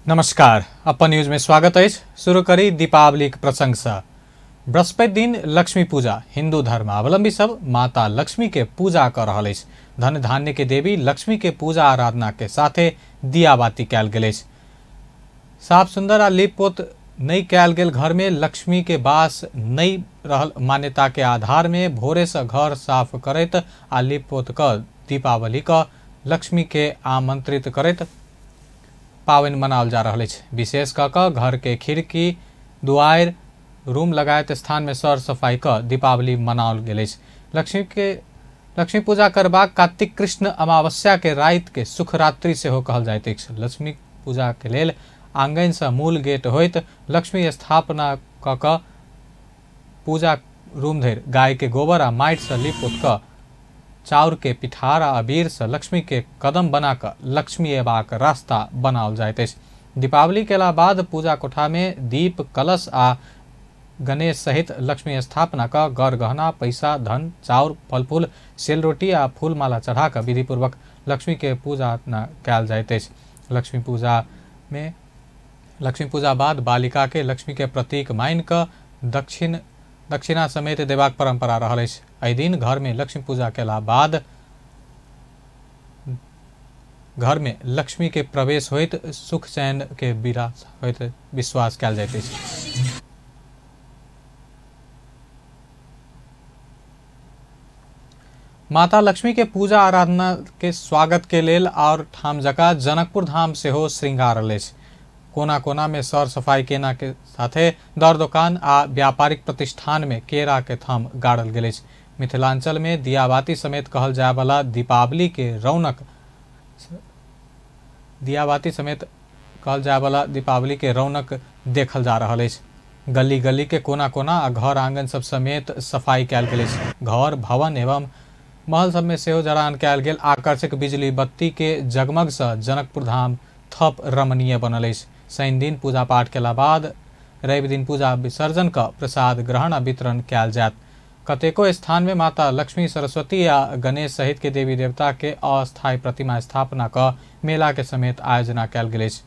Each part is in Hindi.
नमस्कार, अपन न्यूज में स्वागत है। शुरू करी दीपावली के प्रसंग से। बृहस्पति दिन लक्ष्मी पूजा हिंदू धर्मावलंबी सब माता लक्ष्मी के पूजा कर रहा है। धन धान्य के देवी लक्ष्मी के पूजा आराधना के साथे दिया बाती कैल गेल। साफ सुंदर आ लीप पोत नहीं कैल गेल घर में लक्ष्मी के वास नहीं रहल मान्यता के आधार में भोरे से घर साफ करत आ लीप पोत कर दीपावली का लक्ष्मी के आमंत्रित करत पावन मनाल जा रहा है। विशेष कर घर के खिड़की दुआर रूम लगायत स्थान में सर सफाई कर दीपावली मनाल गेल। लक्ष्मी पूजा करबाक कार्तिक कृष्ण अमावस्या के रात के सुखरात्रि से हो कहल जाइत अछि। लक्ष्मी पूजा के लेल आंगन से मूल गेट होइत लक्ष्मी स्थापना क पूजा रूम धरि गाय के गोबर आ माटि से लीप पोत क चाउर के पिठार आ अबीर से लक्ष्मी के कदम बनाकर लक्ष्मी एबाक रास्ता बनाओल जाइत अछि। दीपावली केला बाद पूजा कोठा में दीप कलश आ गणेश सहित लक्ष्मी स्थापना का गौर गहना पैसा धन चाउर फल फूल सेल रोटी आ फूल माला चढ़ा कर विधि पूर्वक लक्ष्मी के पूजा अर्चना कैल जाइत अछि। लक्ष्मी पूजा बाद बालिका के लक्ष्मी के प्रतीक मान कर दक्षिणा समेत देबाक परंपरा रहल अछि। एहि दिन घर में लक्ष्मी पूजा केला बाद घर में लक्ष्मी के प्रवेश होइत सुख चैन के विरास होइत विश्वास कैल जाइत अछि। माता लक्ष्मी के पूजा आराधना के स्वागत के लेल और ठाम जका जनकपुर धाम से हो श्रृंगारल अछि। कोना कोना में सर सफाई केना के साथे दर दुकान आ व्यापारिक प्रतिष्ठान में केरा के थम गाड़ल गेल अछि। मिथिलांचल में दियाबाती समेत कहल जाय वाला दीपावली के रौनक देखल जा रहा है। गली गली के कोना कोना आ घर आंगन सब समेत सफाई कैल गेल अछि। घर भवन एवं महल सब में सेहो जरान कैल गेल आकर्षक बिजली बत्ती के जगमग से जनकपुर धाम थप रमणीय बनल अछि। शनि दिन पूजा पाठ केला बाद रवि दिन पूजा विसर्जन का प्रसाद ग्रहण आ वितरण कैल जायत। कतेको स्थान में माता लक्ष्मी सरस्वती या गणेश सहित के देवी देवता के अस्थायी प्रतिमा स्थापना का मेला के समेत आयोजना कैल गेल अछि।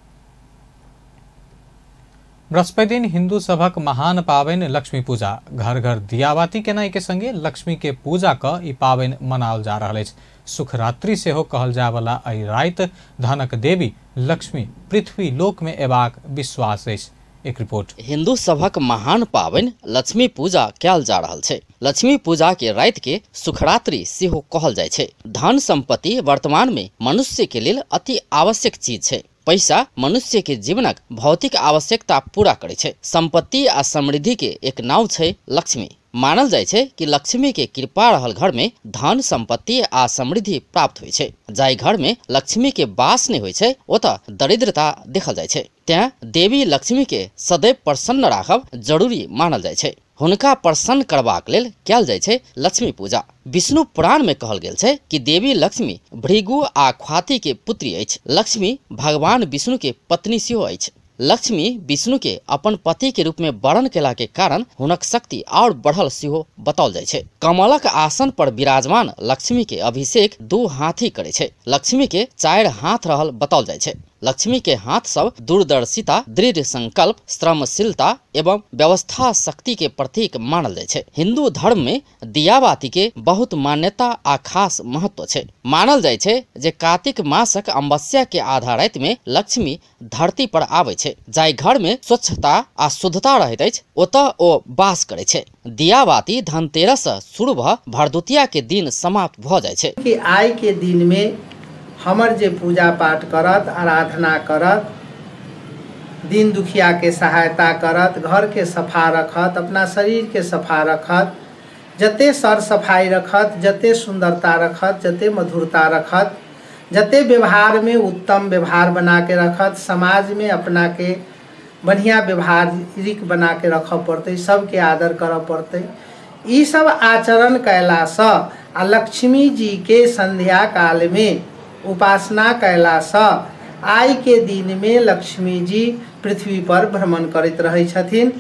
बृहस्पति दिन हिंदू सभक महान पावन लक्ष्मी पूजा घर घर दियाबाती केनाई के संगे लक्ष्मी के पूजा का ई पावन मनाओल जा रहा है। सुखरात्रि से हो कहल जाय वाला एहि रात धनक देवी लक्ष्मी पृथ्वी लोक में एबाक विश्वास अछि। एक रिपोर्ट। हिंदू सभक महान पावन लक्ष्मी पूजा कैल जा रहल छै। लक्ष्मी पूजा के रात के सुखरात्रि सेहो कहल जाय छै। धन संपत्ति वर्तमान में मनुष्य के लेल अति आवश्यक चीज छै। पैसा मनुष्य के जीवनक भौतिक आवश्यकता पूरा करे छै। संपत्ति आ समृद्धि के एक नाव छै लक्ष्मी। मानल जाय छै कि लक्ष्मी के कृपा रहल घर में धन संपत्ति आ समृद्धि प्राप्त होय छै। जाय घर में लक्ष्मी के वास नहीं होय छै ओतऽ दरिद्रता देखल जाय छै। तें देवी लक्ष्मी के सदैव प्रसन्न राखब जरूरी मानल जाय छै। हुनका प्रसन्न करबाक लेल कैल जाय छै लक्ष्मी पूजा। विष्णु पुराण में कहल गेल छै कि देवी लक्ष्मी भृगु आ ख्वाति के पुत्री अछि। लक्ष्मी भगवान विष्णु के पत्नी सेहो अछि। लक्ष्मी विष्णु के अपन पति के रूप में वर्ण केला के कारण हुनक शक्ति और बढ़ल सेहो बताओल जाय छै। कमलक आसन पर विराजमान लक्ष्मी के अभिषेक 2 हाथी करे छै। लक्ष्मी के 4 हाथ रहल बताओल जाय छै। लक्ष्मी के हाथ सब दूरदर्शिता दृढ़ संकल्प श्रमशीलता एवं व्यवस्था शक्ति के प्रतीक मानल जाय छै। हिंदू धर्म में दियाबाती के बहुत मान्यता आ खास महत्व छै। मानल जाय छै जे कार्तिक मासक अमावस्या के आधा राति में लक्ष्मी धरती पर आबै छै। जाय घर में स्वच्छता आ शुद्धता रहैत अछि ओतऽ ओ वास करै छै। दियाबाती धनतेरस शुरू भ भरदुतिया के दिन समाप्त भ जाय छै। कि आइ के दिन में हमर जे पूजा पाठ करत आराधना करत दिन दुखिया के सहायता करत घर के सफा रखत अपना शरीर के सफा रखत जते सर सफाई रखत जते सुंदरता रखत जते मधुरता रखत जते व्यवहार में उत्तम व्यवहार बना के रखत समाज में अपना के बढ़िया व्यवहारिक बना के रख पड़ते सबके आदर कर पड़ते। ई सब आचरण कैला से आ लक्ष्मी जी के संध्या काल में उपासना कैला से आइ के दिन में लक्ष्मी जी पृथ्वी पर भ्रमण करैत रहै छथिन।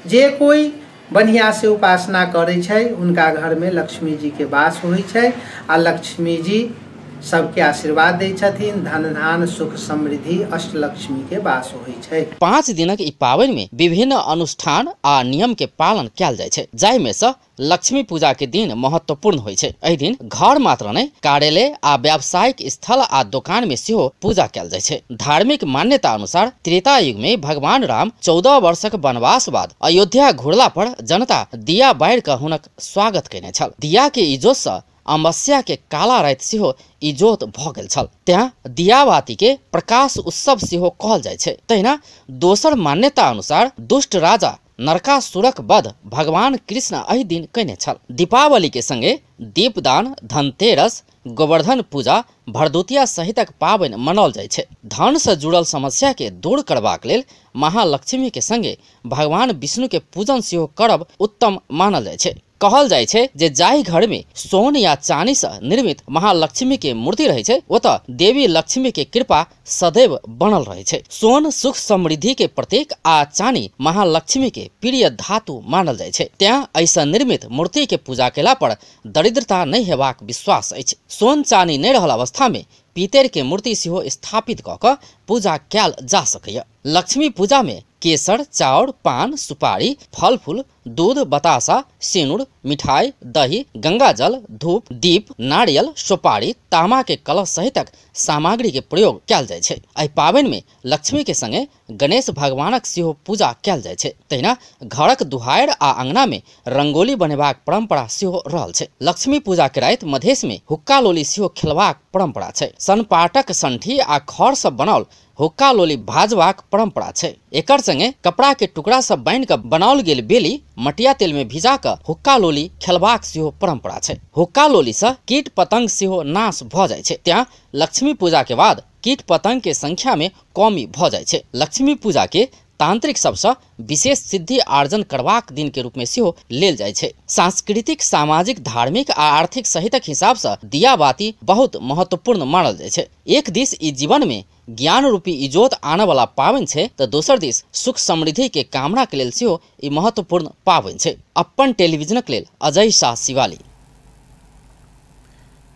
जे कोई बढ़िया से उपासना करे छै उनका घर में लक्ष्मी जी के वास होइ छै आ लक्ष्मी जी सबके आशीर्वाद दै छथिन। धन धान सुख समृद्धि अष्टलक्ष्मी के वास होइ छै। 5 दिनक ई पावनि में विभिन्न अनुष्ठान आ नियम के पालन कयल जाइ छै, जाहि में से लक्ष्मी पूजा के दिन महत्वपूर्ण होइ छै। एहि दिन घर मात्र नहि, कार्यालय आ व्यावसायिक स्थल आ दुकान में सेहो पूजा कयल जाइ छै। धार्मिक मान्यता अनुसार त्रेता युग में भगवान राम 14 वर्षक वनवास बाद अयोध्या घुरला पर जनता दिया बारि कऽ हुनक स्वागत कयने छल। दिया के इजोत सँ अमावस्या के काला राति सेहो इजोत भऽ गेल छल, तें दियाबाती के प्रकाश उत्सव सेहो कहल जाइ छै। तहिना दोसर मान्यता अनुसार दुष्ट राजा नरकासुरक वध भगवान कृष्ण एहि दिन कयने छल। दीपावली के संगे दीपदान, धनतेरस, गोवर्धन पूजा, भरदुतिया सहितक पाबनि मनाओल जाइ छै। धन से जुड़ल समस्या के दूर करबाक लेल महालक्ष्मी के संगे भगवान विष्णु के पूजन सेहो करब उत्तम मानल जाइ छै। कहल जाइ छै जे जाहि घर में सोन या चांदी से निर्मित महालक्ष्मी के मूर्ति रहै छै, ओतऽ देवी लक्ष्मी के कृपा सदैव बनल रहै छै। सोन सुख समृद्धि के प्रतीक आ चांदी महालक्ष्मी के प्रिय धातु मानल जाइ छै, तें ऐसा निर्मित मूर्ति के पूजा केला पर दरिद्रता नहीं हेबाक विश्वास अछि। सोन चांदी नहीं रहल अवस्था में पीतर के मूर्ति सेहो स्थापित कऽ कऽ पूजा कयल जा सकैया। लक्ष्मी पूजा में केसर, चाउर, पान, सुपारी, फल फूल, दूध, बतासा, सिनुर, मिठाई, दही, गंगाजल, धूप, दीप, नारियल, सुपारी, तामा के कलश सहितक सामग्री के प्रयोग कयल जाइ छै। एहि पाबनि में लक्ष्मी के संगे गणेश भगवानक सेहो पूजा कयल जाइ छै। तहिना घरक दुहारि आ अंगना में रंगोली बनेबाक परंपरा सेहो रहल छै। लक्ष्मी पूजा के राति मधेश में हुक्का लोली सेहो खेलबाक परंपरा छै। सनपाटक संठी आ खड़ से बनाओल हुक्का लोली भाजबाक परंपरा छै। एकर संगे कपड़ा के टुकड़ा सब बांधि कऽ बनाओल गेल बेली मटिया तेल में भिजा कऽ हुक्का लोली खेलबाक सेहो परंपरा छै। हुक्का लोली से कीट पतंग सेहो नाश भऽ जाइ छै, तें लक्ष्मी पूजा के बाद कीट पतंग के संख्या में कमी भऽ जाइ छै। लक्ष्मी पूजा के तांत्रिक सबसे विशेष सिद्धि आर्जन करबाक दिन के रूप में सेहो लेल जाइ छै। सांस्कृतिक, सामाजिक, धार्मिक आ आर्थिक सहितक हिसाब से दियाबाती बहुत महत्वपूर्ण मानल जाइ छै। एक दिस ई जीवन में ज्ञान रूपी इजोत आने वाला पावनि छै, तो दोसर दिस सुख समृद्धि के कामना के लेल सेहो ई महत्वपूर्ण पावनि छै। अपन टेलीविजनक लेल अजय शाह शिवाली।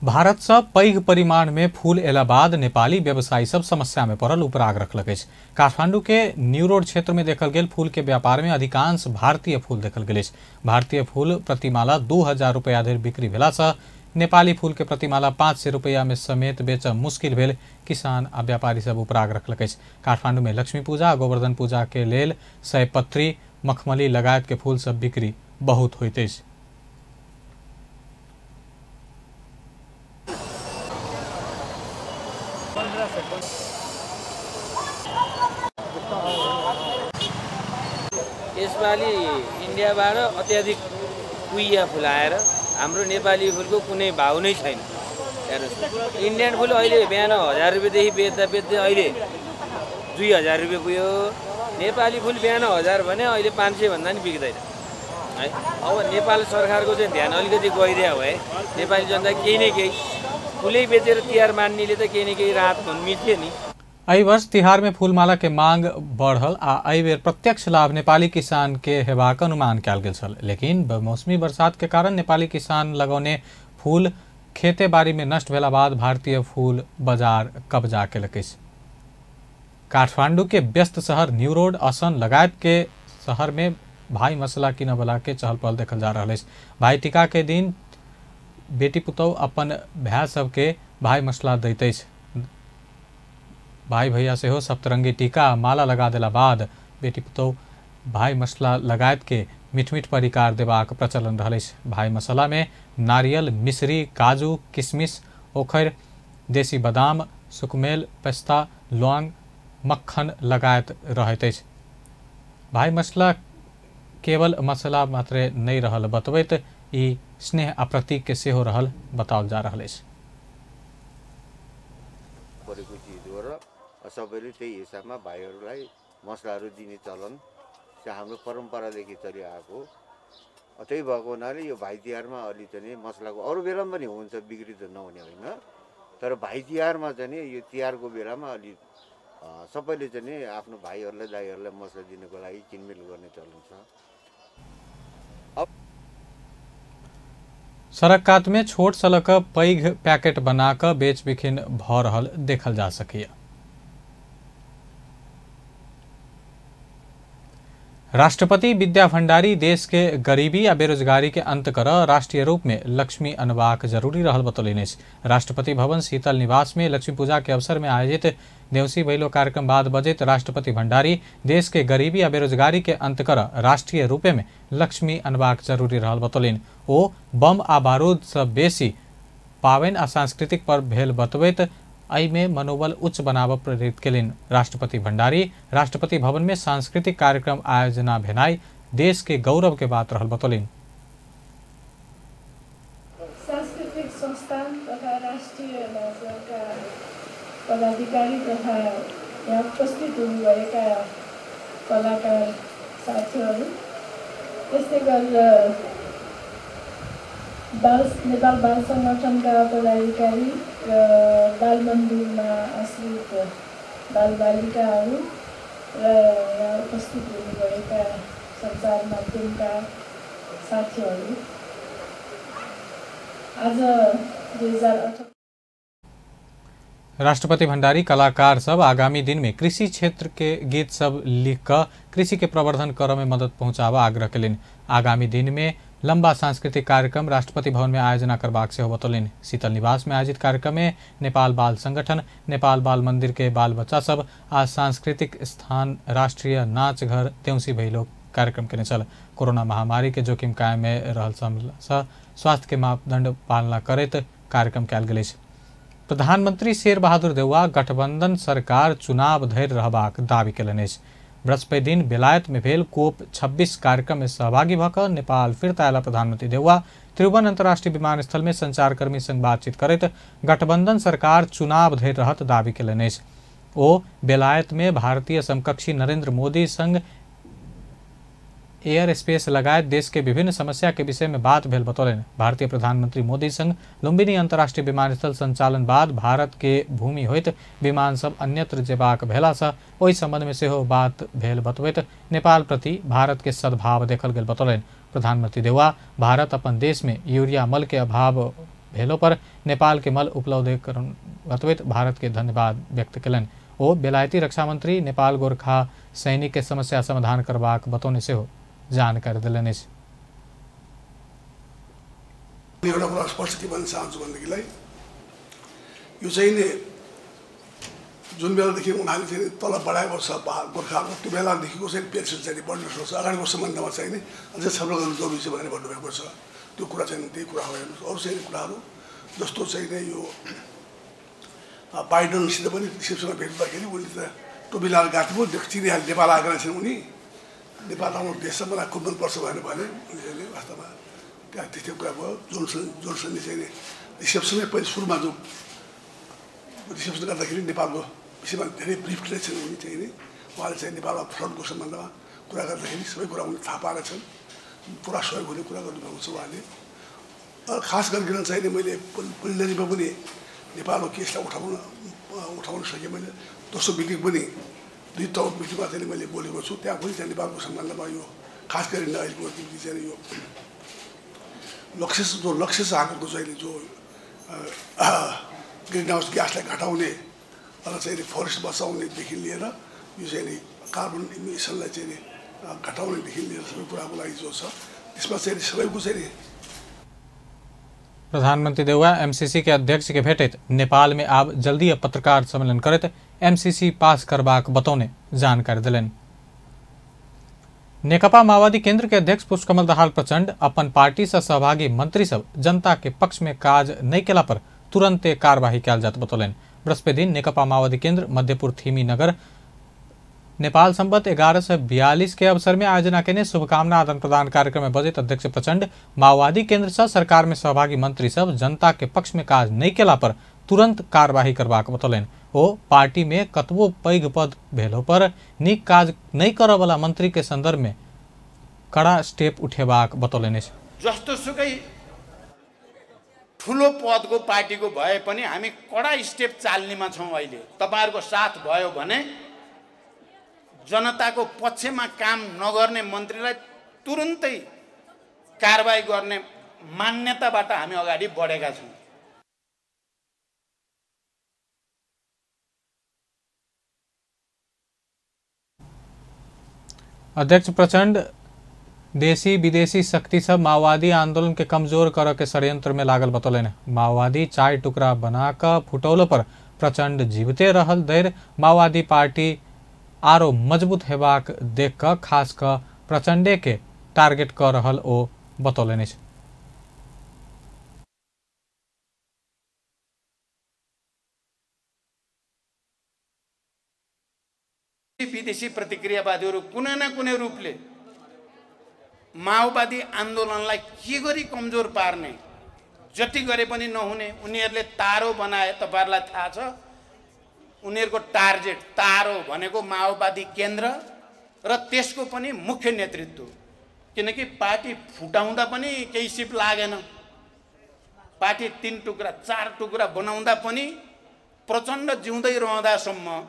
भारत से पैघ परिमाण में फूल एला बाद नेपाली व्यवसायी सब समस्या में पड़ल उपराग रखलक अछि। काठमांडू के न्यू रोड क्षेत्र में देखल गेल फूल के व्यापार में अधिकांश भारतीय फूल देखल गेल अछि। भारतीय फूल प्रतिमाला 2000 रुपया धरि बिक्री भेला से नेपाली फूल के प्रतिमाला 500 रुपया में समेत बेचब मुश्किल भेल किसान आ व्यापारी सब उपराग रखलक अछि। काठमांडू में लक्ष्मी पूजा, गोवर्धन पूजा के लेल सयपत्री, मखमली लगायत के फूल सब बिक्री बहुत होइत अछि। यसपालि इन्डियाबाट अत्याधिक कुइया फुल आएर हाम्रो नेपाली फुलको कुनै भाउ नै छैन। हेर्नुहोस्, इन्डियन फुल अहिले बिहान 1000 रुपियाँदेखि बेच्दै अहिले 2000 रुपियाँ पुग्यो। नेपाली फुल बिहान 1000 भने अहिले 500 भन्दा नि बिक्दैन है। अब नेपाल सरकारको चाहिँ ध्यान अलिकति गइदिया भए नेपाली जनता केही न केही फुलै बेचेर तिहार मान्नेले त केही न केही राहत मिल्थ्यो नि। एहि वर्ष तिहार में फूलमाला के मांग बढ़ल आ एहि बेर प्रत्यक्ष लाभ नेपाली किसान के हेबाक अनुमान कयल गेल छल, लेकिन बेमौसमी बरसात के कारण नेपाली किसान लगौने फूल खेते बाड़ी में नष्ट भेला बाद भारतीय फूल बाजार कब्जा केलक अछि। काठमांडू के व्यस्त शहर न्यू रोड, असन लगायत के शहर में भाई मसला किने वाला के चहल पहल देखल जा रहा है। भाई टीका के दिन बेटी पुतौह अपन भाई सबके भाई मसला दैत अछि। भाई भैया सेहो सप्तरंगी टीका माला लगा देला बाद बेटी पुतौह भाई मसला लगायत के मीठ मीठ परिकार देबाक प्रचलन रहल अछि। भाई मसला में नारियल, मिश्री, काजू, किशमिश, ओखर, देसी बादाम, सुकमेल, पेस्ता, लौंग, मक्खन लगायत रहैत अछि। भाई मसला केवल मसला मात्रे नहीं रहल बतबैत ई स्नेह आ प्रतीक के सेहो रहल बताओल जा रहल अछि। सबैले त्यही हिसाबमा भाइहरूलाई मसलाहरू दिने चलन चाहिँ हाम्रो परम्परादेखि चलिआएको। त्यही भएको हुनाले यो भाइ तिहारमा अलि चाहिँ मसलाको अरू बेलामा पनि हुन्छ, बिक्री त नहुने होइन, तर भाइ तिहारमा चाहिँ यो तिहारको बेलामा अलि सबैले चाहिँ आफ्नो भाइहरूलाई दाइहरूलाई मसला दिनको लागि किनमेल गर्ने चलन छ। सड़क कात में छोट सलक पैघ पैकेट बनाकर बेच बिखिन भ रहल देखल जा सकैया। राष्ट्रपति विद्या भण्डारी देश के गरीबी आ बेरोजगारी के अंत कर राष्ट्रीय रूप में लक्ष्मी अनबाक जरूरी रहल बतौलनि। राष्ट्रपति भवन शीतल निवास में लक्ष्मी पूजा के अवसर में आयोजित देवसी भैलो कार्यक्रम बाद बजैत राष्ट्रपति भण्डारी देश के गरीबी आ बेरोजगारी के अंत कर राष्ट्रीय रूपे में लक्ष्मी अनबाक जरूरी रहल बतौलनि। ओ बम आ बारूद से बेसी पावनि आ सांस्कृतिक पर्व भेल बतबैत एहि में मनोबल उच्च बनाब प्रेरित केलिन। राष्ट्रपति भण्डारी राष्ट्रपति भवन में सांस्कृतिक कार्यक्रम आयोजना भेनाई देश के गौरव के बात रहल बतौलिन। सांस्कृतिक संस्थान तथा राष्ट्रिय भाषाका पदाधिकारी तथा यहाँ उपस्थित हुनुभएका कलाकार साथीहरू, त्यसै गरेर नेपाल बाल संगठनका पदाधिकारी र बाल मन्दिरमा आश्रित बालबालिकाहरू र यहाँ उपस्थित हुनुभएका सञ्चार माध्यमका साथीहरू, आज 2018 राष्ट्रपति भण्डारी कलाकार सब आगामी दिन में कृषि क्षेत्र के गीत सब लिख कर कृषि के प्रवर्धन कर में मदद पहुंचावा आग्रह केलिन। आगामी दिन में लंबा सांस्कृतिक कार्यक्रम राष्ट्रपति भवन में आयोजना करबाक सेहो बतौलिन। शीतल निवास में आयोजित कार्यक्रम में नेपाल बाल संगठन, नेपाल बाल मंदिर के बाल बच्चा सब आ सांस्कृतिक स्थान राष्ट्रीय नाच घर देउसी भैलो कार्यक्रम के चल। कोरोना महामारी के जोखिम कायम में रहल स्वास्थ्य के मापदंड पालना करैत कार्यक्रम कयल गेल। प्रधानमंत्री शेर बहादुर देउवा गठबंधन सरकार चुनाव धरि रहबाक दावी केलनि। बृहस्पति दिन बेलायत में भेल कोप 26 कार्यक्रम में सहभागी भऽ नेपाल फिरता आएला प्रधानमंत्री देउवा त्रिभुवन अंतर्राष्ट्रीय विमानस्थल में संचारकर्मी संग बातचीत करैत गठबंधन सरकार चुनाव धरि रहत दावी केलनि। ओ बेलायत में भारतीय समकक्षी नरेंद्र मोदी संग एयर स्पेस लगायत देश के विभिन्न समस्या के विषय में बात भेल बतौलन। भारतीय प्रधानमंत्री मोदी संग लुम्बिनी अंतर्राष्ट्रीय विमानस्थल संचालन बाद भारत के भूमि होइत विमान सब अन्यत्र जेबाक भेला से ओहि संबंध में सेहो बात भेल बतबैत नेपाल प्रति भारत के सद्भाव देखल गेल बतौलन। प्रधानमंत्री देउवा भारत अपन देश में यूरिया मल के अभाव भेलो पर नेपाल के मल उपलब्धीकरण बतबैत भारत के धन्यवाद व्यक्त केलनि। ओ बेलायती रक्षा मंत्री नेपाल गोरखा सैनिक के समस्या समाधान करबाक बतौने सेहो जानकारी दिलनि। एउटा कुरा स्पष्ट के भन्न चाहन्छु भनेदेखिलाई यो चाहिँ नि जुन बेलादेखि उनीहरूले चाहिँ तल बढाएको छ गोर्खाको त्यो बेलादेखिको चाहिँ पेन्सन चाहिँ बढ्न सक्छ। अगाडिको सम्बन्धमा चाहिँ नि अझै छलफल गर्नु जरुरी छ भनेर भन्नुभएको छ। त्यो कुरा चाहिँ त्यही कुरा हो। हेर्नुहोस् अरू चाहिँ कुराहरू जस्तो चाहिँ नि यो बाइडनसित पनि रिसेप्सनमा भेट्दाखेरि उनले त टोपी लगाएर गएको थियो। चिनिहाले नेपाल आएका छन् उनी नेपाल आउनु देशमा मलाई खुब मनपर्छ भनेर भने उनीहरूले वास्तवमा त्यहाँ त्यस्तै कुरा भयो। जोनसनले चाहिँ रिसेप्सनमै पहिला सुरुमा जो रिसेप्सन गर्दाखेरि नेपालको विषयमा धेरै ब्रिफ रहेछन् उनी चाहिँ नि उहाँले चाहिँ नेपालमा फ्लडको सम्बन्धमा कुरा गर्दाखेरि सबै कुरा उनले थाहा पाएका छन्। पुरा सहयोग हुने कुरा गर्नुभएको छ उहाँले। खास गरिकन चाहिँ मैले प्रिलिमिनरीमा पनि नेपालको केसलाई उठाउन सकेँ। मैले दोस्रो मिटिङ पनि 2 तौर मिटिङमा चाहिँ मैले बोलेको छु। त्यहाँ पनि चाहिँ नेपालको सम्बन्धमा यो खास गरी अहिलेको निम्ति चाहिँ यो लक्ष्य छ हामीहरूको चाहिँ जो ग्रिन हाउस ग्यासलाई घटाउने र चाहिँ फरेस्ट बचाउनेदेखि लिएर यो चाहिँ कार्बन इमिसनलाई चाहिँ घटाउनेदेखि लिएर सबै कुराको लागि जो छ त्यसमा चाहिँ सबैको चाहिँ प्रधानमंत्री देउवा एमसीसी के अध्यक्ष के भेटैत नेपाल में आब जल्दी पत्रकार सम्मेलन करैत एमसीसी पास करबाक बतौने जानकारी दिलनि। नेकपा माओवादी केंद्र के अध्यक्ष पुष्पकमल दाहाल प्रचंड अपन पार्टी से सहभागी मंत्री सब जनता के पक्ष में काज नहीं केला पर तुरंते कार्यवाही कयल जात बतौलनि। बृहस्पति दिन नेकपा माओवादी केंद्र मध्यपुर थीमी नगर नेपाल संबत 1142 के अवसर में आयोजना के शुभकामना आदान प्रदान कार्यक्रम में बजैत अध्यक्ष प्रचंड माओवादी केंद्र से सरकार में सहभागी मंत्री सब जनता के पक्ष में काज नहीं केला पर तुरंत कार्यवाही करबाक बतौलनि। ओ पार्टी में कतबो पैघ पद भेलो पर नीक काज नहीं करय वाला मंत्री के संदर्भ में कड़ा स्टेप उठेबाक बतौलनि। जस्तो सुकै ठुलो पदको पार्टीको भए पनि हामी कडा स्टेप चाल्नेमा छौं। अहिले तपाईहरुको साथ भयो भने जनताको पक्षमा काम नगर्ने मन्त्रीलाई तुरुन्तै कारबाही गर्ने मान्यताबाट हामी अगाडि बढेका छौँ। अध्यक्ष प्रचंड देशी विदेशी शक्ति सब माओवादी आंदोलन के कमजोर कर के षड्यंत्र में लागल बतौलन। माओवादी 4 टुकड़ा बना कर फुटौल पर प्रचंड जीवते रहल धैर्य माओवादी पार्टी आरो मजबूत हेबाक देख कर खास कर प्रचंडे के टारगेट कर रहल ओ बतौलन। विदेशी प्रतिक्रियावादीहरू कुनै न कुनै रूपले माओवादी आन्दोलनलाई के गरी कमजोर पार्ने, जति गरे पनि नहुने उनीहरूले तारो बनाए। तपाईहरुलाई थाहा छ उनीहरूको टार्गेट तारो भनेको माओवादी केन्द्र र त्यसको पनि मुख्य नेतृत्व। किनकि पार्टी फुटाउँदा पनि केही सिप लागेन, पार्टी 3 टुक्रा 4 टुक्रा बनाउँदा पनि प्रचण्ड जिउँदै रहँदासम्म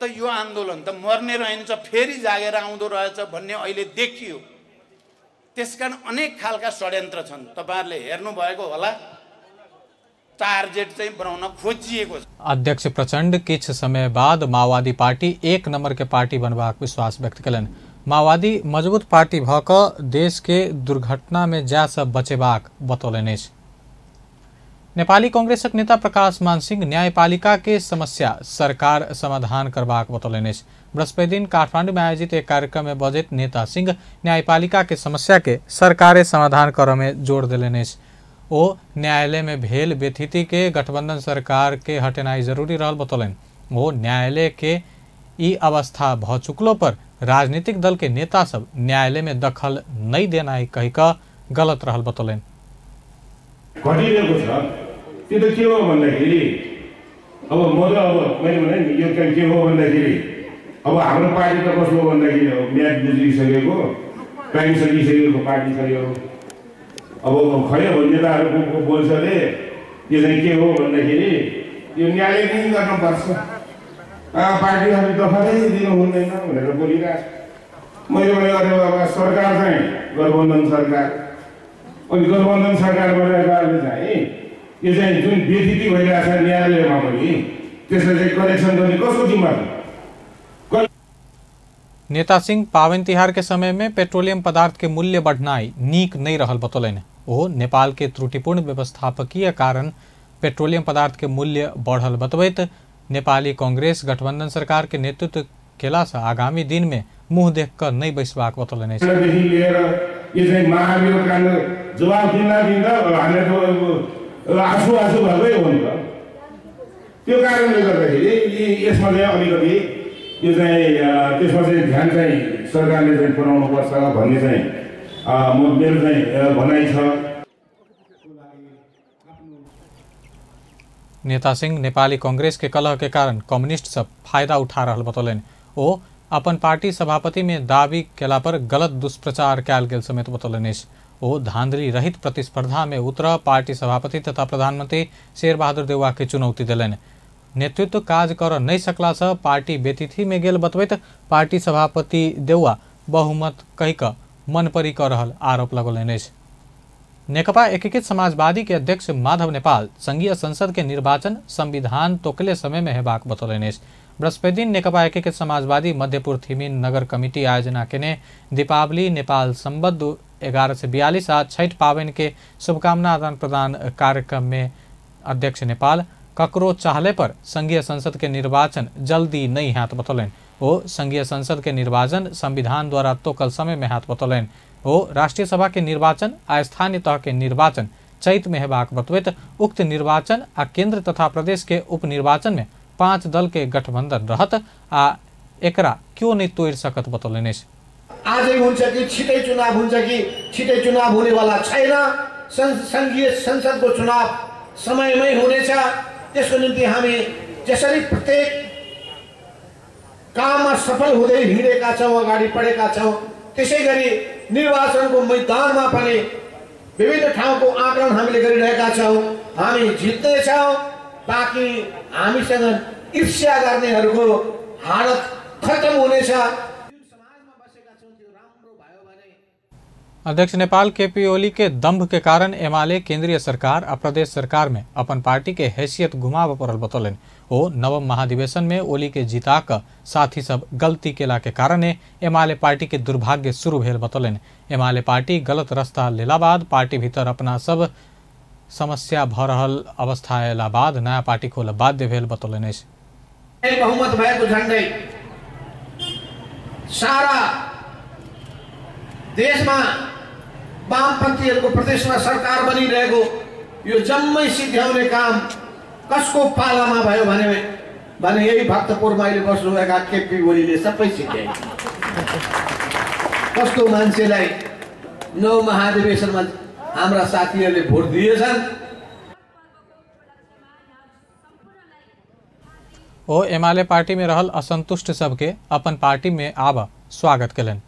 त यो आन्दोलन त मर्ने रहन्छ, फेरि जागेर आउँदो रहेछ भन्ने अहिले देखियो। त्यसकारण अनेक खालका षड्यन्त्र छन्, तपाईहरुले हेर्नु भएको होला। टार्गेट चाहिँ बनाउन खोजिएको छ। अध्यक्ष प्रचंड किछ समय बाद माओवादी पार्टी 1 नंबर के पार्टी बनबाक विश्वास व्यक्त कयलनि। माओवादी मजबूत पार्टी भ क देश के दुर्घटना में जा सँ बचेबाक बतौलनि अछि। नेपाली कांग्रेसक नेता प्रकाश मान सिंह न्यायपालिका के समस्या सरकार समाधान करबाक बतौलनि अछि। बृहस्पति दिन काठमांडू में आयोजित एक कार्यक्रम में बजैत नेता सिंह न्यायपालिका के समस्या के सरकारे समाधान करऽ में जोर देलनि अछि। ओ न्यायालय में भेल बेथिति के गठबंधन सरकार के हटेनाई जरूरी रहल बतौलनि। ओ न्यायालय के ई अवस्था भ चुकलो पर राजनीतिक दल के नेता सब न्यायालय में दखल नहीं देनाई कहि क गलत रहल बतौलनि। घटिरहेको छ त्यो त के हो भन्दाखेरि अब म त अब मैले भने नि यो चाहिँ के हो भन्दाखेरि अब हाम्रो पार्टी त कस्तो हो भन्दाखेरि म्याच बुझिसकेको टाइम सकिसकेको पार्टी छ यो। अब खै अब नेताहरूको बोल्छले यो चाहिँ के हो भन्दाखेरि यो न्यायालयले गर्नुपर्छ, पार्टीहरूले दखलै दिनु हुँदैन भनेर बोलिरहेको। मैले भने अरे बाबा सरकार चाहिँ गठबन्धन सरकार, अनि गठबन्धन सरकारबाट चाहिँ यो चाहिँ जुन बेथिति भइरहेछ न्यायालयमा पनि त्यसलाई चाहिँ करेक्सन गर्ने कसको जिम्मा छ? नेता सिंह पावन तिहार के समय में पेट्रोलियम पदार्थ के मूल्य बढ़नाई नीक नहीं रहल बतौलनि। ओ नेपाल के त्रुटिपूर्ण व्यवस्थापकीय कारण पेट्रोलियम पदार्थ के मूल्य बढ़ल बतबैत नेपाली कांग्रेस गठबंधन सरकार के नेतृत्व केला से आगामी दिन में मुंह देख कर नहीं बैसबाक बतौलनि। यो चाहिँ महावीर काण्ड जवाब दिँदा हामीले त आँसु भएकै हो नि त। त्यो कारणले गर्दाखेरि यसमा चाहिँ अलिकति यो चाहिँ त्यसमा चाहिँ ध्यान चाहिँ सरकारले चाहिँ पुर्याउनुपर्छ भन्ने चाहिँ मेरो चाहिँ भनाइ छ। नेता सिंह नेपाली कांग्रेस के कलह के कारण कम्युनिस्ट सब फायदा उठा रहल बतौलनि। ओ अपन पार्टी सभापति में दावी केला पर गलत दुष्प्रचार कयल गेल समेत बतौलनि। ओ धांधली रहित प्रतिस्पर्धा में उतर पार्टी सभापति तथा प्रधानमंत्री शेर बहादुर देउवा के चुनौती दिलनि। नेतृत्व काज कर नहीं सकला से पार्टी बेतिथि में गेल बतबैत पार्टी सभापति देउवा बहुमत कहि क मन परी कर रहल आरोप लगौलनि। नेकपा एकीकृत समाजवादी के अध्यक्ष माधव नेपाल संघीय संसद के निर्वाचन संविधान तोकले समय में हेबाक बतौलनि। बृहस्पति दिन नेकपा एकीकृत समाजवादी मध्यपुर थिमिन नगर कमिटी आयोजना केने दीपावली नेपाल संबद्ध 11 से 42 आ छठ पावन के शुभकामना आदान प्रदान कार्यक्रम में अध्यक्ष नेपाल ककरो चाहले पर संघीय संसद के निर्वाचन जल्दी नहीं हाथ बतौलनि। ओ संघीय संसद के निर्वाचन संविधान द्वारा तोकल समय में हाथ बतौलनि। ओ राष्ट्रीय सभा के निर्वाचन आ स्थानीय तह के निर्वाचन चैत में हेबाक बतबैत उक्त निर्वाचन आ केंद्र तथा प्रदेश के उपनिर्वाचन में 5 दल के गठबंधन रहत आ एकरा क्यों नहीं तोड़ सकत बतौलनि। आजै हुन्छ कि छिटै चुनाव हुन्छ कि छिटै चुनाव हुनेवाला छैन। संघीय संसदको चुनाव समयमै हुनेछ। त्यसको निम्ति हामी जसरी प्रत्येक काममा सफल हुँदै हिँडेका छौँ, अगाडि बढेका छौँ, त्यसै गरी निर्वाचनको मैदानमा पनि विभिन्न ठाउँको आकलन हामीले गरिरहेका छौँ। हामी जित्नेछौँ। बाँकी हामीसँग ईर्ष्या गर्नेहरूको हालत खत्म हुनेछ। अध्यक्ष नेपाल केपी ओली के दम्भ के कारण एमाले केंद्रीय सरकार और प्रदेश सरकार में अपन पार्टी के हैसियत घुमाव पड़ल बतौलन। ओ नवम महाधिवेशन में ओली के जिता क साथी सब गलती केला के कारणे एमाले पार्टी के दुर्भाग्य शुरू भेल बतौलन। एमाले पार्टी गलत रास्ता लेला बाद पार्टी भीतर अपना सब समस्या भ रहल अवस्था आएला बाद नया पार्टी खोल बाध्य भेल बतौलन। बहुमत भएको झण्डै सारा देशमा वामपन्थीहरूको प्रदेशमा सरकार बनिरहेको यो जम्मै सिद्ध्याउने काम कसको पालामा भयो भने यही भक्तपुरमा अहिले बस्नुभएका केपी ओलीले सबै सिद्ध्याए। कस्तो मान्छेलाई नौ महाधिवेशनमा हाम्रा साथीहरूले भोट दिएछन्। ओ एमाले पार्टी में रहल असंतुष्ट सबके अपन पार्टी में आब स्वागत कलन।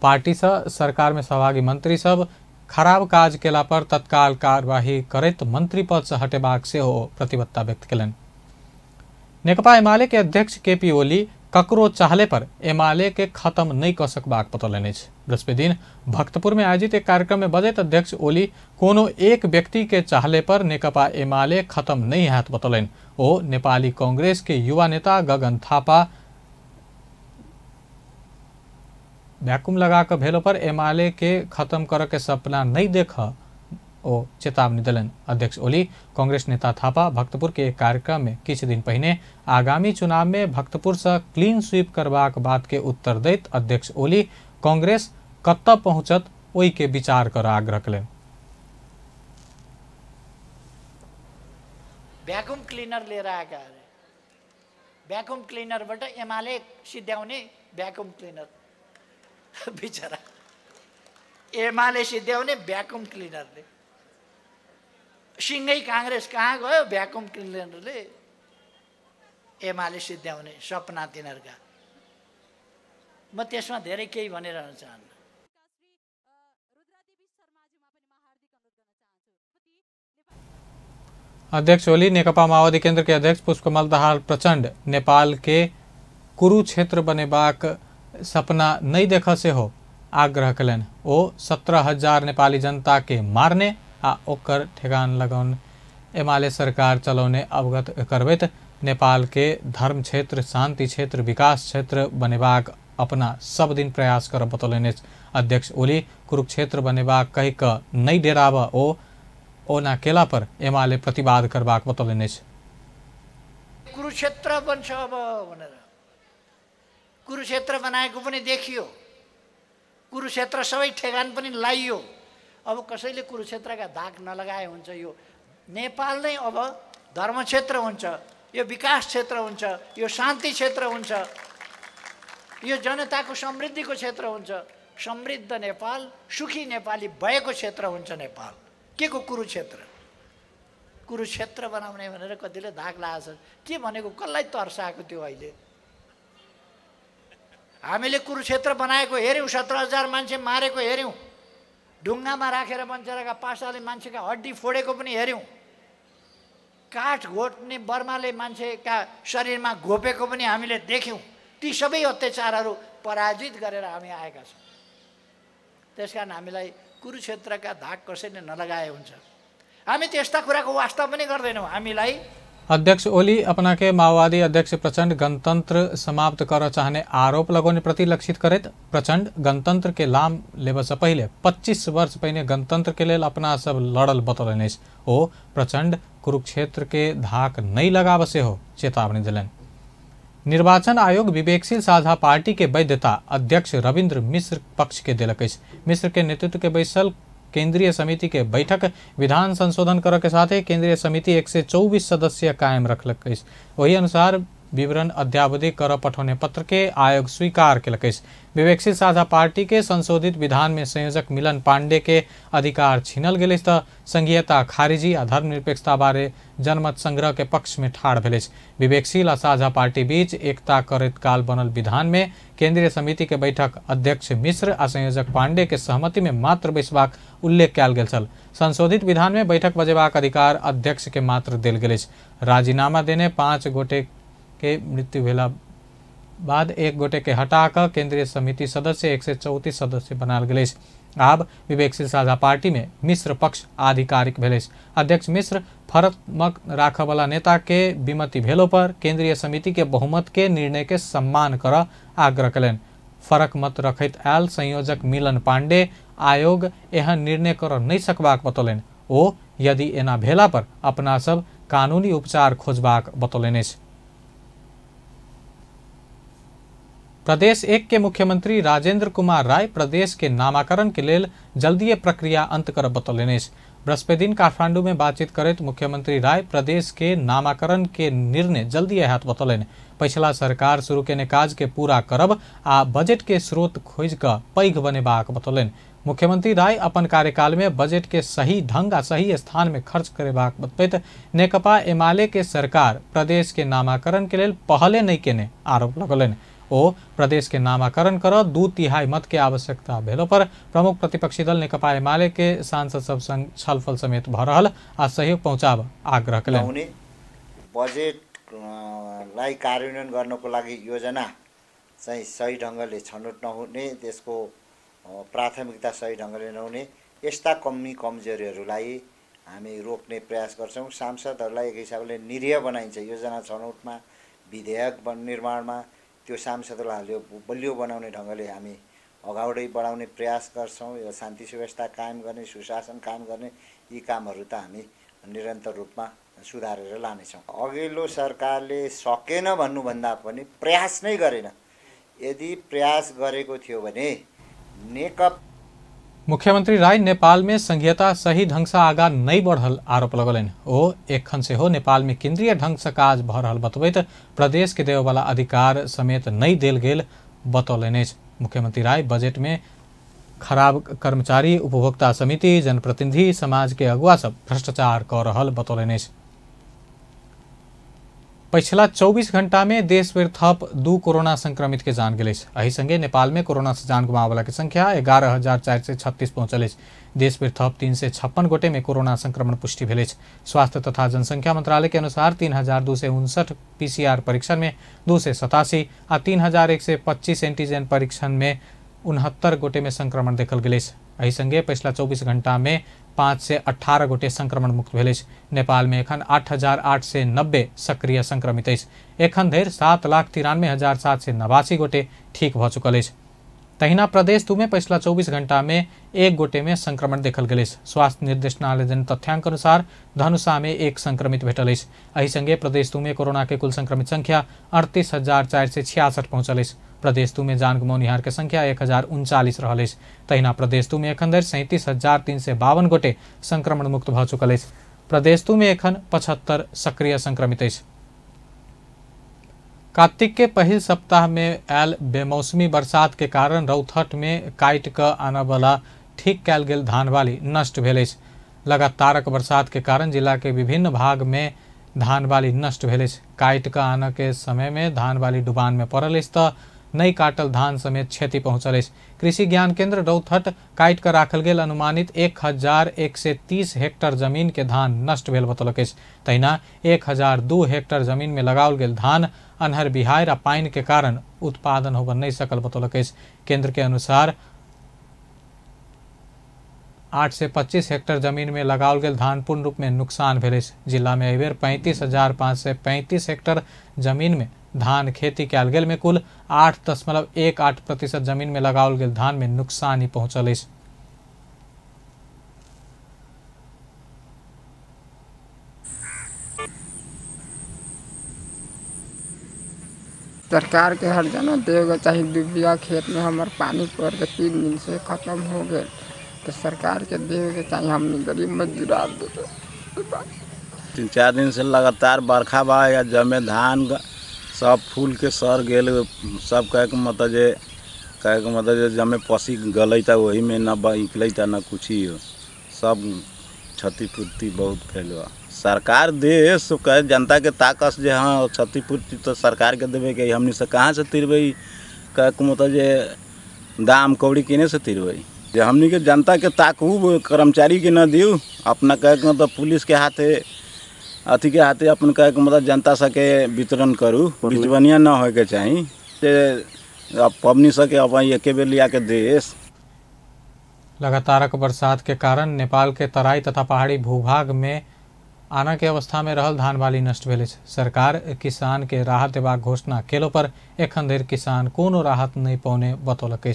पार्टी से सरकार में सहभागी मंत्री सब खराब काज केला पर तत्काल कार्यवाही करैत मंत्री पद से हटेबाक सेहो प्रतिबद्धता व्यक्त कलन। नेकपा एमाले के अध्यक्ष केपी ओली ककरो चाहले पर एमाले के खत्म नहीं कर सकबाक बतौलन। बृहस्पति दिन भक्तपुर में आयोजित एक कार्यक्रम में बजैत अध्यक्ष ओली कोनो एक व्यक्ति के चाहले पर नेकपा एमाले खत्म नहीं हैत बतौलन। ओ नेपाली कांग्रेस के युवा नेता गगन थापा वैक्यूम लगा कर भेलो पर एमाले के खत्म कर के सपना नहीं देख ओ चेतावनी दिलन। अध्यक्ष ओली कांग्रेस नेता थापा भक्तपुर के एक कार्यक्रम में किछ दिन पहले आगामी चुनाव में भक्तपुर से क्लीन स्वीप करबाक बात के उत्तर दैत अध्यक्ष ओली कांग्रेस कत्ता पहुंचत ओई के विचार कर आग्रह कलन। भ्याकुम क्लिनर लिएर आएका अरे भ्याकुम क्लिनरबाट एमाले सिद्ध्याउने भ्याकुम क्लिनर बिचरा एमाले सिद्ध्याउने भ्याकुम क्लिनरले सिंगै कांग्रेस कहाँ गयो भ्याकुम क्लिनरले एमाले सिद्ध्याउने सपना तिनीहरूका। म त्यसमा धेरै केही भनिरहन चाहन्न। अध्यक्ष ओली नेकपा माओवादी केंद्र के अध्यक्ष पुष्पकमल दाहाल प्रचंड नेपाल के कुरुक्षेत्र बनेबाक सपना नहीं देख से हो आग्रह कलन। ओ 17,000 नेपाली जनता के मारने आ ओकर ठेगान लगौन एमाले सरकार चलौने अवगत करबैत नेपाल के धर्म क्षेत्र शांति क्षेत्र विकास क्षेत्र बनेबाक अपना सब दिन प्रयास कर बतौलन। अध्यक्ष ओली कुरुक्षेत्र बनेबाक कही क नहीं डेराब ओ ना केला पर एमाले प्रतिवाद करबाक बतौलन। कुरुक्षेत्र बन्छ अब भनेर कुरुक्षेत्र बनाएको पनि देखियो, कुरुक्षेत्र सबै ठेगान पनि लाइयो। अब कसैले कुरुक्षेत्रका दाग नलगाए हुन्छ। यो नेपाल नै अब धर्म क्षेत्र हुन्छ, यो विकास क्षेत्र हुन्छ, यो शान्ति क्षेत्र हुन्छ, यो जनताको समृद्धिको क्षेत्र हुन्छ। समृद्ध नेपाल सुखी नेपाली भएको क्षेत्र हुन्छ नेपाल। के को कुरुक्षेत्र कुरुक्षेत्र बनाउने भनेर कतिले दाग लगाएको छ। के भनेको कसलाई तर्साएको त्यो अहिले हामीले कुरुक्षेत्र बनाएको हेऱ्यौँ, 17,000 मान्छे मारेको हेऱ्यौँ, ढुङ्गामा राखेर बन्चराका पासाले मान्छेका हड्डी फोडेको पनि हेऱ्यौँ, काठ घोट्ने बर्माले मान्छेका शरीरमा घोपेको पनि हामीले देख्यौँ। ती सबै अत्याचारहरू पराजित गरेर हामी आएका छौँ। त्यसकारण हामीलाई कुरुक्षेत्रका दाग कसैले नलगाए हुन्छ। हामी त्यस्ता कुराको वास्ता पनि गर्दैनौँ। हामीलाई अध्यक्ष ओली अपना के माओवादी अध्यक्ष प्रचंड गणतंत्र समाप्त कर चाहने आरोप लगौने प्रति लक्षित करेत प्रचंड गणतंत्र के लाम लेब से पहले 25 वर्ष पहले गणतंत्र के लिए अपना सब लड़ल बतौलन। ओ प्रचंड कुरुक्षेत्र के धाक नहीं लगाव से हो चेतावनी दिलन। निर्वाचन आयोग विवेकशील साझा पार्टी के वैधता अध्यक्ष रविन्द्र मिश्र पक्ष के दिलक। मिश्र के नेतृत्व के बैसल केंद्रीय समिति के बैठक विधान संशोधन कर के साथ ही केंद्रीय समिति 124 सदस्य कायम रखलक। वही अनुसार विवरण अद्यावधि कर पठौने पत्र के आयोग स्वीकार केलक। विवेकशील साझा पार्टी के संशोधित विधान में संयोजक मिलन पांडे के अधिकार छीनल गेल त संघीयता खारिजी आ धर्मनिरपेक्षता बारे जनमत संग्रह के पक्ष में ठाड़ भेल। विवेकशील आ साझा पार्टी बीच एकता करैत काल बनल विधान में केंद्रीय समिति के बैठक अध्यक्ष मिश्र आ संयोजक पांडे के सहमति में मात्र बैसबाक उल्लेख कयल गेल छल। संशोधित विधान में बैठक बजेबाक अधिकार अध्यक्ष के मात्र देल गेल। राजीनामा देने 5 गोटे के मृत्यु भेला बाद 1 गोटे के हटा कर केंद्रीय समिति सदस्य 134 सदस्य बनाल गेल। आब विवेकशील साझा पार्टी में मिश्र पक्ष आधिकारिक भेलै। अध्यक्ष मिश्र फरक राखयवला नेता के विमति भेलो पर केंद्रीय समिति के बहुमत के निर्णय के सम्मान कर आग्रह कयलनि। फरक मत रखैत आयल संयोजक मिलन पांडे आयोग एहन निर्णय कर नहीं सकबाक बतौलनि। ओ यदि एना भेला पर अपना सब कानूनी उपचार खोजबाक बतौलनि। प्रदेश 1 के मुख्यमंत्री राजेंद्र कुमार राय प्रदेश के नामाकरण के लेल जल्दीए प्रक्रिया अंत कर बतौलनि। बृहस्पति दिन काठमांडू में बातचीत करते मुख्यमंत्री राय प्रदेश के नामाकरण के निर्णय जल्दी हाथ बतौलनि। पिछला सरकार शुरू केने काज के पूरा करब आ बजट के स्रोत खोज क पैघ बनेबाक बतौलनि। मुख्यमंत्री राय अपन कार्यकाल में बजट के सही ढंग आ सही स्थान में खर्च करेबाक बतबैत नेकपा एमाले के सरकार प्रदेश के नामाकरण के लेल पहले नहीं केने आरोप लगौलनि। ओ प्रदेश के नामाकरण कर 2/3 मत के आवश्यकता भेलो पर प्रमुख प्रतिपक्षी दल नेकपा एमाले के सांसद सब संग छलफल समेत भ रहल आ सहयोग पहुँचाब आग्रह कयलनि। बजेटलाई कार्यान्वयन गर्नको लागि योजना चाहिँ सही ढङ्गले छनौट नहुने, त्यसको प्राथमिकता सही ढङ्गले नहुने, यस्ता कमी कमजोरीहरूलाई हामी रोक्ने प्रयास गर्छौँ। सांसदहरूलाई एक हिसाबले निरीह बनाइन्छ योजना छनौटमा, विधेयक निर्माणमा। त्यो सांसदहरूलाई बलियो बनाउने ढङ्गले हामी अगाडि बढाउने प्रयास गर्छौँ। यो शान्ति सुव्यवस्था कायम गर्ने, सुशासन कायम गर्ने यी कामहरू त हामी निरन्तर रूपमा सुधारेर लानेछौँ। अघिल्लो सरकारले सकेन भन्नुभन्दा पनि प्रयास नै गरेन। यदि प्रयास गरेको थियो भने नेकपा मुख्यमंत्री राय नेपाल में संघीयता सही ढंग से आगा नहीं बढ़ल आरोप लगौलनि। ओ एखन से हो नेपाल में केंद्रीय ढंग से काज भ रहल बतबैत प्रदेश के देवे वाला अधिकार समेत नहीं देल गेल बतौलनि। मुख्यमंत्री राय बजट में खराब कर्मचारी, उपभोक्ता समिति, जनप्रतिनिधि, समाज के अगुवा सब भ्रष्टाचार कर रहल बतौलनि। पिछला 24 घंटा में देश भर थप 2 कोरोना संक्रमित के जान गए। अही संगे नेपाल में कोरोना से जान गुमावला के संख्या 11,436 पहुंचल। देश भर थप 356 गोटे में कोरोना संक्रमण पुष्टि भेल। स्वास्थ्य तथा जनसंख्या मंत्रालय के अनुसार 3,259 PCR परीक्षण में 287 आ 3,125 एंटीजन परीक्षण में 69 गोटे में संक्रमण देखल गए। अही संगे पिछला 24 घंटा में 5 से 18 गोटे संक्रमण मुक्त भेल। नेपाल में एखन 8,890 सक्रिय संक्रमित अछि। एखन धरि 7,93,789 गोटे ठीक भ चुकल अछि। तहिना प्रदेश 2 में पिछला 24 घंटा में 1 गोटे में संक्रमण देखल गेल। स्वास्थ्य निर्देशनालय जन तथ्यांक अनुसार धनुषा में 1 संक्रमित भेटल अछि। अही संगे प्रदेश 2 में कोरोना के कुल संक्रमित संख्या 38,466 पहुंचल अछि। प्रदेश 2 में जान गुमौनिहार के संख्या 1,039 रहल अछि। तहिना प्रदेश 2 में एखन धरि 37,352 गोटे संक्रमण मुक्त भ चुकल अछि। प्रदेश 2 में एखन 75 सक्रिय संक्रमित अछि। कार्तिक के पहिल सप्ताह में आयल बेमौसमी बरसात के कारण रौथट में काटि क आने वाला ठीक कयल गेल धान बाली नष्ट भेल अछि। लगातारक बरसात के कारण जिला के विभिन्न भाग में धान बाली नष्ट भेल अछि। काटि क आने के समय में धान बाली डुबान में पड़ल अछि त नहीं काटल धान समेत क्षति पहुंचल अछि। कृषि ज्ञान केंद्र रौथट काटि क राखल गेल अनुमानित 1,130 हेक्टेयर जमीन के धान नष्ट भेल बतौलक अछि। तहिना 1,002 हेक्टेयर जमीन में लगाओल गेल धान अन्हर बिहार आ पानि के कारण उत्पादन होबऽ नहीं सकल बतौलक अछि। केंद्र के अनुसार 8 से 25 हेक्टेयर जमीन में लगाओल गेल धान पूर्ण रूप में नुकसान भेल अछि। जिला में एहि बेर 35,535 हेक्टेयर जमीन में धान खेती कयल गेल में कुल 8.18% जमीन में लगाओल गेल धान में नुकसानी पहुंचल अछि। सरकार के हर जना देगा चाहे 2 बीघा खेत में हमार पानी पड़ के 3 दिन से खत्म हो गए तो सरकार के देगा चाहे हमने गरीब मजदूर 3-4 दिन से लगातार बरखा बा या जमे धान सब फूल के सर गेल सब कहे के मतलब जमे पसी गल वही में न निकल न कुछ ही हो सब क्षतिपूर्ति बहुत फैल बा। सरकार देश कहे जनता के ताकस जे हाँ क्षतिपूर्ति तो सरकार के देवे के हमनी से कहाँ से तिरबे कहे मतलब जे दाम कौड़ी किने से तिरबे जे हमनी के जनता के ताकू कर्मचारी के न दियो अपना कहे मतलब पुलिस के हाथे अथी के हाथे अपन कहे मतलब जनता सके वितरण करू बिचवनिया न हो के चाहिए पबनी सके अपन एके बेर लिया के देश। लगातारक बरसात के कारण नेपाल के तराई तथा पहाड़ी भूभाग में आना के अवस्था में रहल धान बाली नष्ट भेल। सरकार किसान के राहत देबाक घोषणा केलो पर एखन धरि किसान कोनो राहत नहीं पौने बतौलक।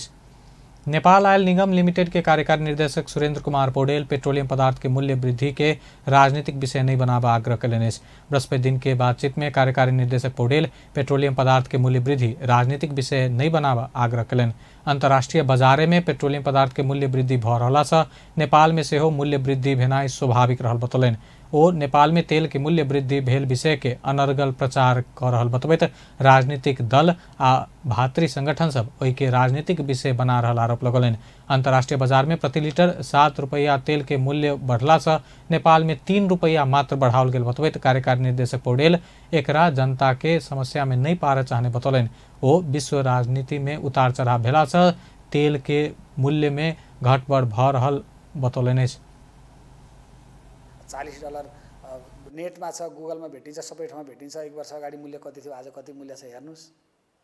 नेपाल ऑयल निगम लिमिटेड के कार्यकारी निर्देशक सुरेंद्र कुमार पौडेल पेट्रोलियम पदार्थ के मूल्य वृद्धि के राजनीतिक विषय नहीं बनावा आग्रह करें। बृहस्पति दिन के बातचीत में कार्यकारी निर्देशक पौडेल पेट्रोलियम पदार्थ के मूल्य वृद्धि राजनीतिक विषय नहीं बनावा आग्रह करें। अंतर्राष्ट्रीय बाजारे में पेट्रोलियम पदार्थ के मूल्य वृद्धि भ रहला सँ नेपाल में सेहो मूल्य वृद्धि भेनाइ स्वाभाविक रहल बतौलनि। ओ नेपाल में तेल के मूल्य वृद्धि भेल विषय के अनर्गल प्रचार कर रहल बतबैत राजनीतिक दल आ भातृ संगठन सब ओहि के राजनीतिक विषय बना रहल आरोप लगौलनि। अंतर्राष्ट्रीय बाजार में प्रति लीटर 7 रुपया तेल के मूल्य बढ़ला सँ नेपाल में 3 रुपया मात्र बढ़ाओल गेल बतबैत कार्यकारी निर्देशक पौडेल एकरा जनता के समस्या में नहीं पार चाहने बतौलनि। ओ विश्व राजनीति में उतार चढ़ाव भेला सँ तेल के मूल्य में घटबढ़ भ रहल बतौलनि। $40 नेटमा छ, गुगलमा भेटिन्छ, सबै ठाउँमा भेटिन्छ। 1 वर्ष अगाडि मूल्य कति थियो, आज कति मूल्य छ हेर्नुस्।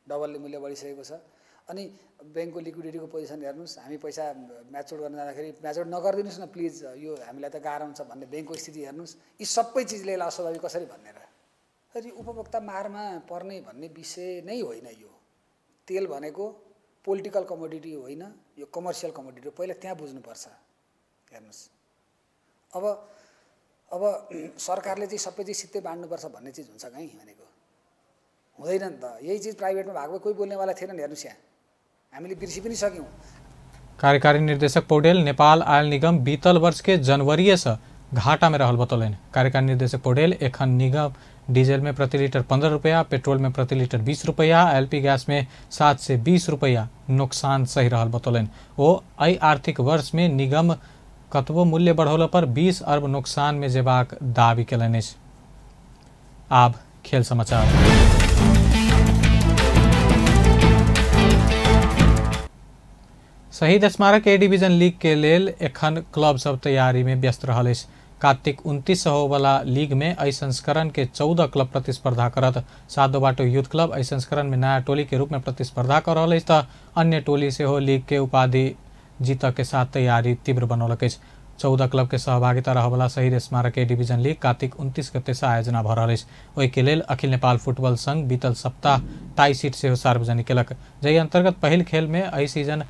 डबलले मूल्य बढिसकेको छ। अनि बैंकको लिक्विडिटीको पोजिसन हेर्नुस्। हामी पैसा म्याच्योर गर्न जाँदाखेरि म्याच्योर नगरिदिनुस् न प्लिज, यो हामीलाई त गाह्रो हुन्छ भन्ने बैंकको स्थिति हेर्नुस्। यी सबै चिजले अस्वाभाविक कसरी भन्ने र फेरि उपभोक्ता मारमा पर्ने भन्ने विषय नै होइन। यो तेल भनेको पोलिटिकल कमोडिटी होइन, यो कमर्सियल कमोडिटी हो। पहिला त्यहाँ बुझ्नुपर्छ। हेर्नुस्, अब सरकारले चाहिँ सबै चिज सिधै बाँड्नुपर्छ भन्ने चिज हुन्छ कहीँ भनेको हुँदैन नि त। यही चिज प्राइभेटमा भएको कोही बोल्नेवाला थिएन नि। हेर्नुस्, यहाँ हामीले बिर्सि पनि सक्यौँ। कार्यकारी निर्देशक पौडेल नेपाल ऑयल निगम बीतल वर्ष के जनवरी से घाटा में रहल बतौलनि। कार्यकारी निर्देशक पौडेल एखन निगम डीजल में प्रति लीटर 15 रुपया, पेट्रोल में प्रति लीटर 20 रुपया, एलपी गैस में 7 से 20 रुपया नुकसान सही रहल बतौलनि। ओ एहि आर्थिक वर्ष में निगम कतबो मूल्य बढ़ौला पर 20 अरब नुकसान में जेबाक दावी कयलनि। आब खेल समाचार। शहीद स्मारक ए डिवीजन लीग के लेल एखन क्लब सब तैयारी में व्यस्त रहल अछि। कार्तिक 29 होबला लीग में एहि संस्करण के 14 क्लब प्रतिस्पर्धा करत। सादो बाटो यूथ क्लब एहि संस्करण में नया टोली के रूप में प्रतिस्पर्धा कर रहल अछि त अन्य टोली से हो लीग के उपाधि जीतक के साथ तैयारी तीव्र बनौलक अछि। 14 क्लब के सहभागिता रहबला शहीद स्मारक ए डिवीजन लीग कार्तिक 29 गते से आयोजना भ रहल अछि। ओहि के लेल अखिल नेपाल फुटबॉल संघ बीतल सप्ताह टाई सीट से सार्वजनिक केलक। जहि अंतर्गत पहिल खेल में एहि सीजन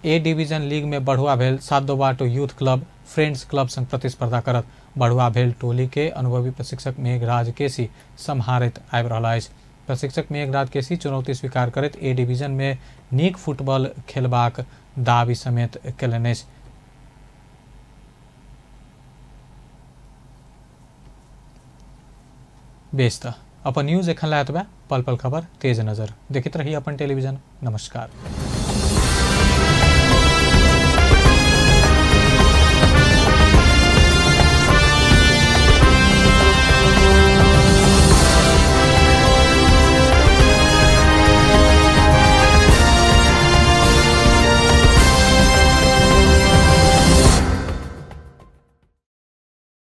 ए डिवीजन लीग में बढ़ुआ भेल सादो बाटो यूथ क्लब फ्रेंड्स क्लब संग प्रतिस्पर्धा करत। बढ़ुआ भेल टोली के अनुभवी प्रशिक्षक मेघराज केसी सम्हारैत आबि रहल अछि। प्रशिक्षक मेघराज केसी चुनौती स्वीकार करैत ए डिवीजन में नीक फुटबॉल खेलबाक दावी समेत कयलनि अछि। बेस्ता अपन न्यूज एखन लायत बा पल पल खबर तेज नजर देखित रही अपन टेलीविजन। नमस्कार।